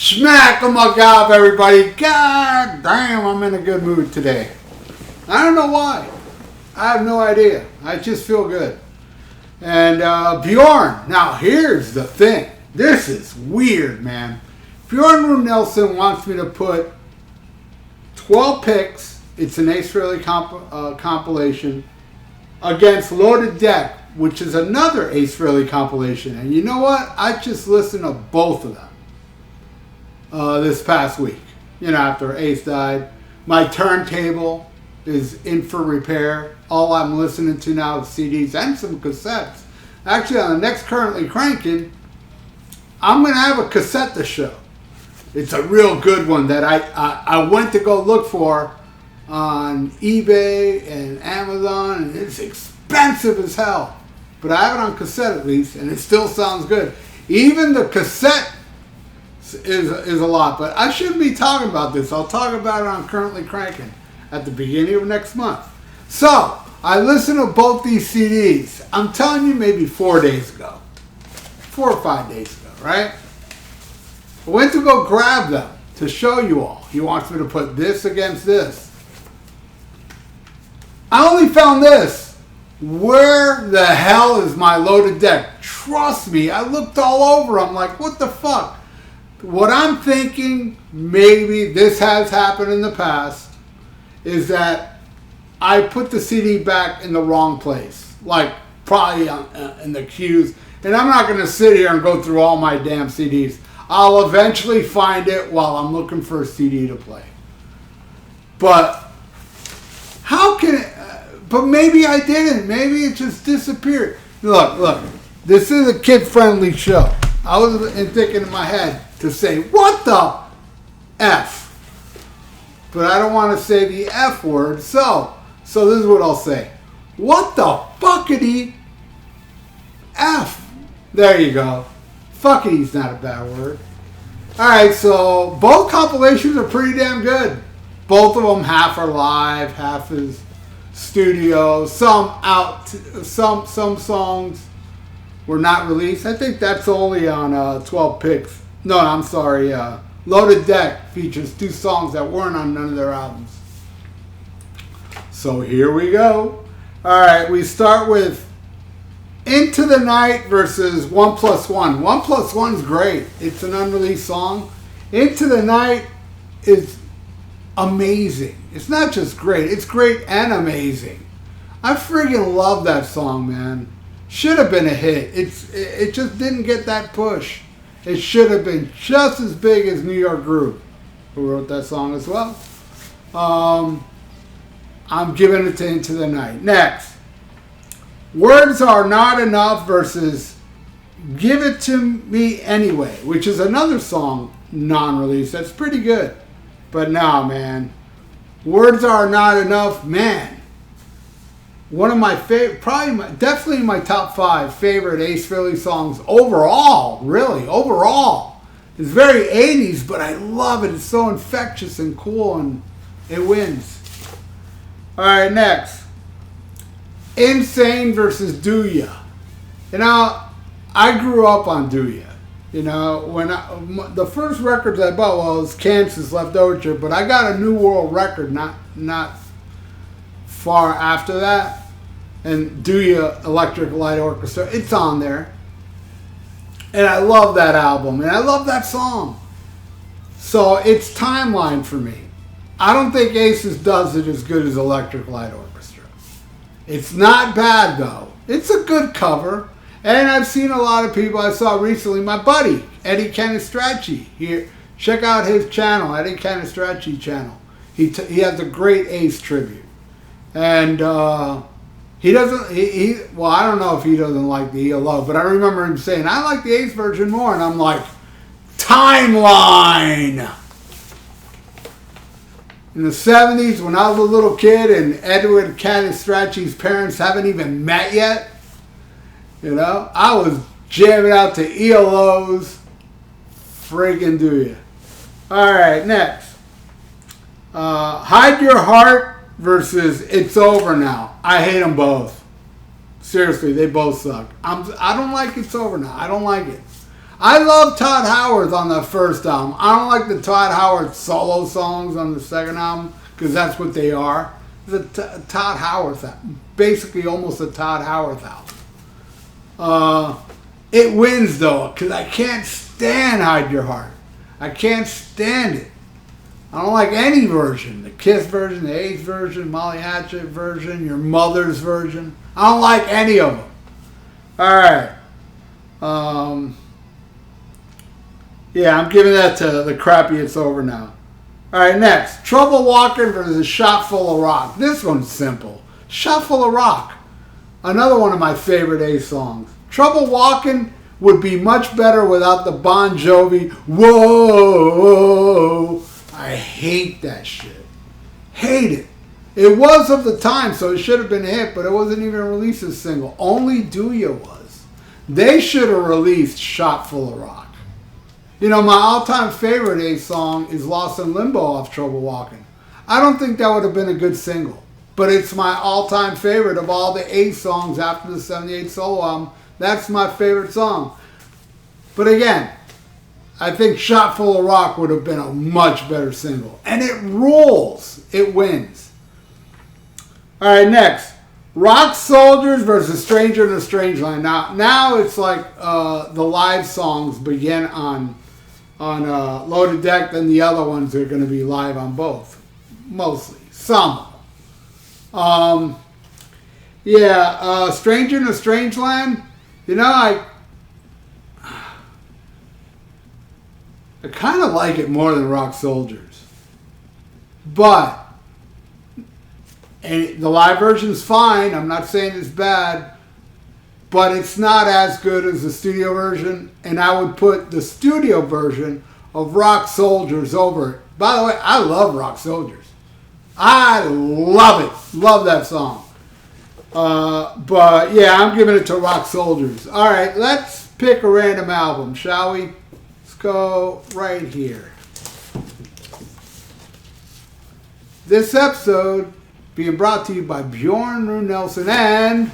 Smack 'em up, everybody. God damn, I'm in a good mood today. I don't know why. I have no idea. I just feel good. And Bjorn, now here's the thing. This is weird, man. Bjørn-Rune Nilsen wants me to put 12 picks. It's an Ace Frehley compilation against Loaded Deck, which is another Ace Frehley compilation. And you know what? I just listened to both of them this past week. You know, after Ace died. My turntable is in for repair. All I'm listening to now is CDs and some cassettes. Actually, on the next Currently Cranking, I'm going to have a cassette to show. It's a real good one that I went to go look for on eBay and Amazon, and it's expensive as hell. But I have it on cassette at least, and it still sounds good. Even the cassette is a lot, but I shouldn't be talking about this. I'll talk about it on Currently Cranking at the beginning of next month. So, I listened to both these CDs. I'm telling you, maybe 4 days ago. 4 or 5 days ago, right? I went to go grab them to show you all. He wants me to put this against this. I only found this. Where the hell is my Loaded Deck? Trust me, I looked all over. I'm like, what the fuck? What I'm thinking, maybe this has happened in the past, is that I put the CD back in the wrong place. Like, probably in the queues. And I'm not going to sit here and go through all my damn CDs. I'll eventually find it while I'm looking for a CD to play. But how can it... but maybe I didn't. Maybe it just disappeared. Look. This is a kid-friendly show. I was thinking in my head to say, what the F? But I don't want to say the F word. So this is what I'll say. What the fuckity F? There you go. Fuckity's not a bad word. Alright, so both compilations are pretty damn good. Both of them, half are live, half is studio. Some songs were not released. I think that's only on 12 picks. No, I'm sorry. Loaded Deck features 2 songs that weren't on none of their albums. So here we go. Alright, we start with Into the Night versus 1+1. 1+1 is great. It's an unreleased song. Into the Night is amazing. It's not just great. It's great and amazing. I friggin' love that song, man. Should have been a hit. It just didn't get that push. It should have been just as big as New York Groove, who wrote that song as well. I'm giving it to Into the Night. Next. Words Are Not Enough versus Give It To Me Anyway, which is another song non-released. That's pretty good. But nah, man. Words Are Not Enough, man. One of my favorite, definitely my top 5 favorite Ace Frehley songs overall, really, overall. It's very 80s, but I love it. It's so infectious and cool, and it wins. Alright, next. Insane versus Do Ya. You know, I grew up on Do Ya. You know, when the first records I bought, well, it was Kansas Leftover, but I got a New World record not far after that. And Do Ya Electric Light Orchestra, it's on there. And I love that album, and I love that song. So it's Timeline for me. I don't think Aces does it as good as Electric Light Orchestra. It's not bad, though. It's a good cover. And I've seen a lot of people. I saw recently my buddy, Eddie Canistracci. Here, check out his channel, Eddie Canistracci channel. He has a great Ace tribute. And he doesn't, well, I don't know if he doesn't like the ELO, but I remember him saying, I like the Ace version more. And I'm like, Timeline! In the 70s, when I was a little kid and Edward Canistracci's parents haven't even met yet, you know, I was jamming out to ELO's friggin' Do Ya. Alright, next. Hide Your Heart versus It's Over Now. I hate them both. Seriously, they both suck. I don't like It's Over Now. I don't like it. I love Todd Howard on the first album. I don't like the Todd Howard solo songs on the second album because that's what they are. The Todd Howard, basically almost a Todd Howard album. It wins though because I can't stand Hide Your Heart. I can't stand it. I don't like any version. The Kiss version, the Ace version, Molly Hatchet version, your mother's version. I don't like any of them. All right. Yeah, I'm giving that to the crappy It's Over Now. All right, next. Trouble Walking versus Shot Full of Rock. This one's simple. Shot Full of Rock. Another one of my favorite Ace songs. Trouble Walking would be much better without the Bon Jovi. Whoa. I hate that shit. Hate it. It was of the time, so it should have been a hit, but it wasn't even released as a single. Only Do Ya was. They should have released Shot Full of Rock. You know, my all-time favorite Ace song is Lost in Limbo off Trouble Walking. I don't think that would have been a good single, but it's my all-time favorite of all the Ace songs after the 78 solo album. That's my favorite song. But again, I think Shot Full of Rock would have been a much better single. And it rules. It wins. All right, next. Rock Soldiers versus Stranger in a Strange Land. Now it's like the live songs begin on Loaded Deck, then the other ones are going to be live on both. Mostly. Some. Stranger in a Strange Land. You know, I kind of like it more than Rock Soldiers. But and the live version's fine. I'm not saying it's bad. But it's not as good as the studio version. And I would put the studio version of Rock Soldiers over it. By the way, I love Rock Soldiers. I love it. Love that song. But yeah, I'm giving it to Rock Soldiers. All right, let's pick a random album, shall we? Let's go right here. This episode being brought to you by Bjørn-Rune Nilsen and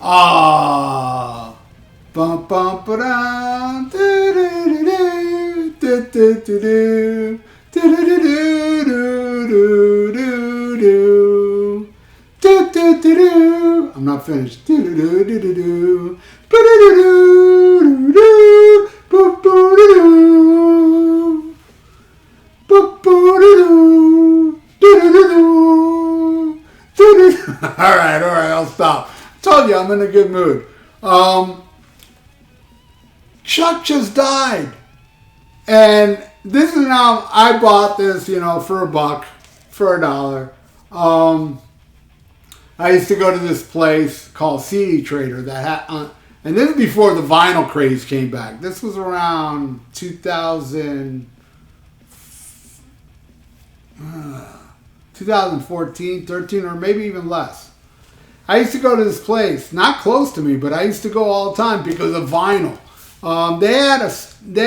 bum bum ba da do do do do do do do do do do. I'm not finished. All right, I'll stop. I told you I'm in a good mood. Chuck just died. And this is now, I bought this, for $1, for $1. I used to go to this place called CD Trader that had, and this is before the vinyl craze came back. This was around 2014, 13, or maybe even less. I used to go to this place, not close to me, but I used to go all the time because of vinyl. They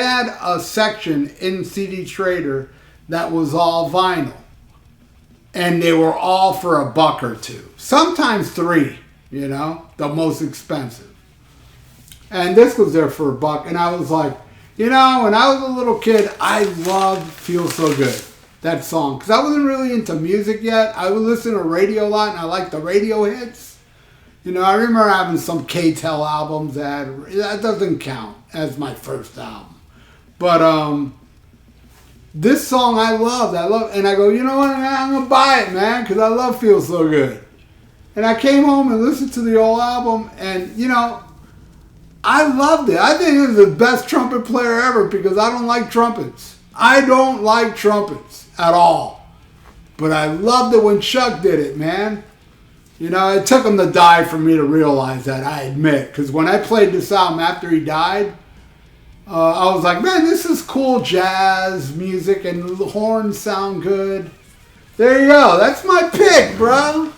had a section in CD Trader that was all vinyl. And they were all for $1 or $2. Sometimes $3, the most expensive. And this was there for $1. And I was like, when I was a little kid, I loved Feel So Good. That song. Because I wasn't really into music yet. I would listen to radio a lot and I liked the radio hits. I remember having some K-Tel albums that doesn't count as my first album. But, this song I loved, and I go, you know what, I'm going to buy it, man, because I love Feel So Good. And I came home and listened to the old album, and, I loved it. I think it was the best trumpet player ever because I don't like trumpets. I don't like trumpets at all. But I loved it when Chuck did it, man. It took him to die for me to realize that, I admit, because when I played this album after he died, I was like, man, this is cool jazz music and the horns sound good. There you go. That's my pick, bro.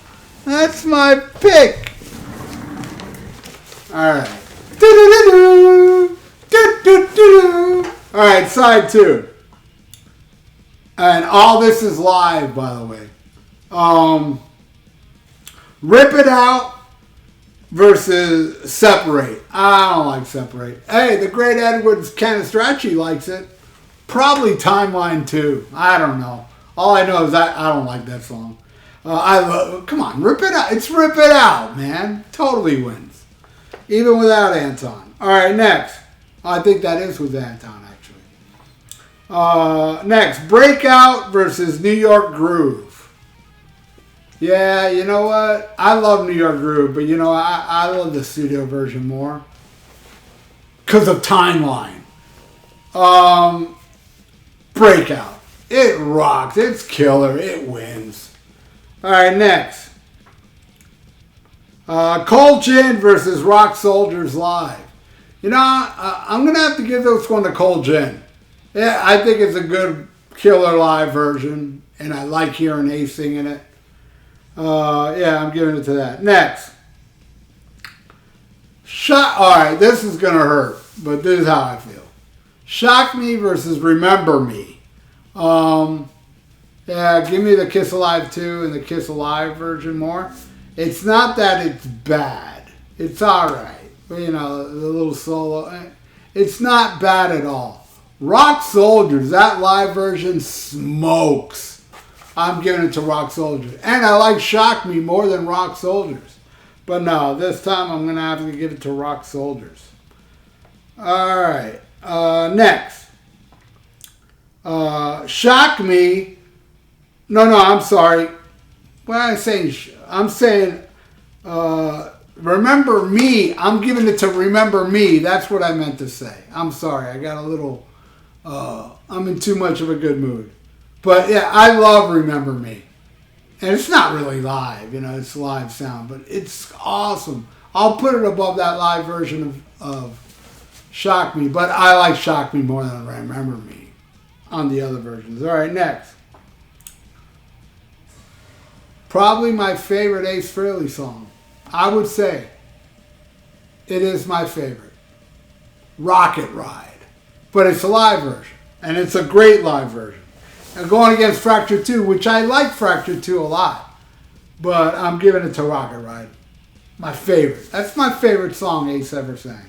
That's my pick. All right. All right, side 2. And all this is live, by the way. Rip It Out versus Separate. I don't like Separate. Hey, the great Edwards Canistracci likes it. Probably Timeline too. I don't know. All I know is I don't like that song. Come on, Rip It Out. It's Rip It Out, man. Totally wins. Even without Anton. All right, next. I think that is with Anton, actually. Next, Breakout versus New York Groove. Yeah, you know what? I love New York Groove, but you know, I love the studio version more. Because of Timeline. Breakout. It rocks. It's killer. It wins. All right, next. Cold Gin versus Rock Soldiers Live. You know, I'm going to have to give this one to Cold Gin. Yeah, I think it's a good killer live version, and I like hearing Ace singing it. Yeah, I'm giving it to that. Next. Alright, this is going to hurt, but this is how I feel. Shock Me versus Remember Me. Yeah, give me the Kiss Alive 2 and the Kiss Alive version more. It's not that it's bad. It's alright. But, you know, the little solo. It's not bad at all. Rock Soldiers, that live version smokes. I'm giving it to Rock Soldiers. And I like Shock Me more than Rock Soldiers. But no, this time I'm going to have to give it to Rock Soldiers. Alright. Next. Shock Me. No, I'm sorry. What am I saying? I'm saying Remember Me. I'm giving it to Remember Me. That's what I meant to say. I'm sorry. I got a little... I'm in too much of a good mood. But yeah, I love Remember Me. And it's not really live, you know, it's live sound, but it's awesome. I'll put it above that live version of Shock Me, but I like Shock Me more than Remember Me on the other versions. All right, next. Probably my favorite Ace Frehley song. I would say it is my favorite. Rocket Ride. But it's a live version, and it's a great live version. And going against Fracture 2, which I like Fracture 2 a lot, but I'm giving it to Rocket Ride. My favorite. That's my favorite song Ace ever sang.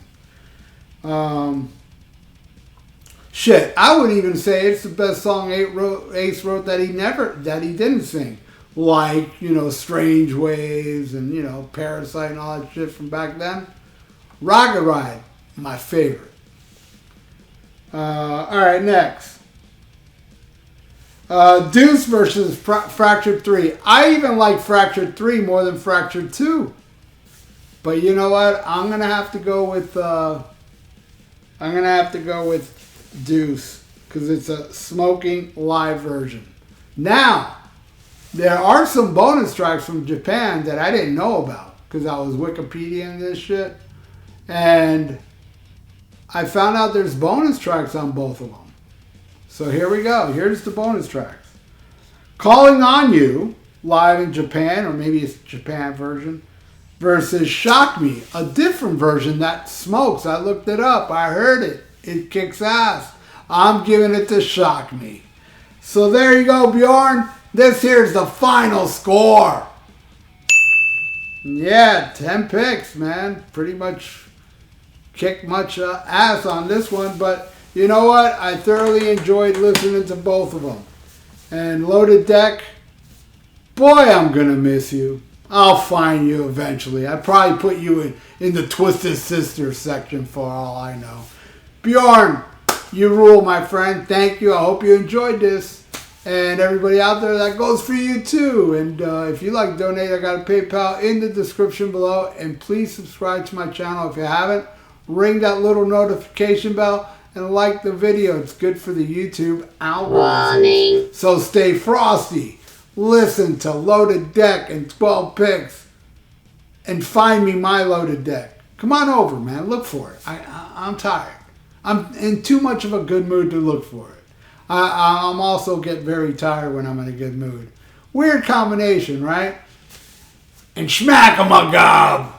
Shit, I would even say it's the best song Ace wrote that he didn't sing. Like, you know, Strange Waves and, you know, Parasite and all that shit from back then. Rocket Ride, my favorite. Alright, next. Deuce versus Fractured 3. I even like Fractured 3 more than Fractured 2. But you know what? I'm gonna have to go with Deuce because it's a smoking live version. Now, there are some bonus tracks from Japan that I didn't know about because I was Wikipediaing this shit, and I found out there's bonus tracks on both of them. So here we go. Here's the bonus tracks. Calling on You, live in Japan, or maybe it's Japan version, versus Shock Me, a different version that smokes. I looked it up. I heard it. It kicks ass. I'm giving it to Shock Me. So there you go, Bjorn. This here's the final score. Yeah, 10 picks, man. Pretty much kicked much ass on this one, but you know what? I thoroughly enjoyed listening to both of them. And Loaded Deck, boy, I'm going to miss you. I'll find you eventually. I'd probably put you in the Twisted Sister section for all I know. Bjorn, you rule, my friend. Thank you. I hope you enjoyed this. And everybody out there, that goes for you too. And if you like to donate, I got a PayPal in the description below. And please subscribe to my channel if you haven't. Ring that little notification bell and like the video. It's good for the YouTube algorithm. So stay frosty. Listen to Loaded Deck and 12 Picks. And find me my Loaded Deck. Come on over, man. Look for it. I'm tired. I'm in too much of a good mood to look for it. I'm also get very tired when I'm in a good mood. Weird combination, right? And schmack 'em a gob.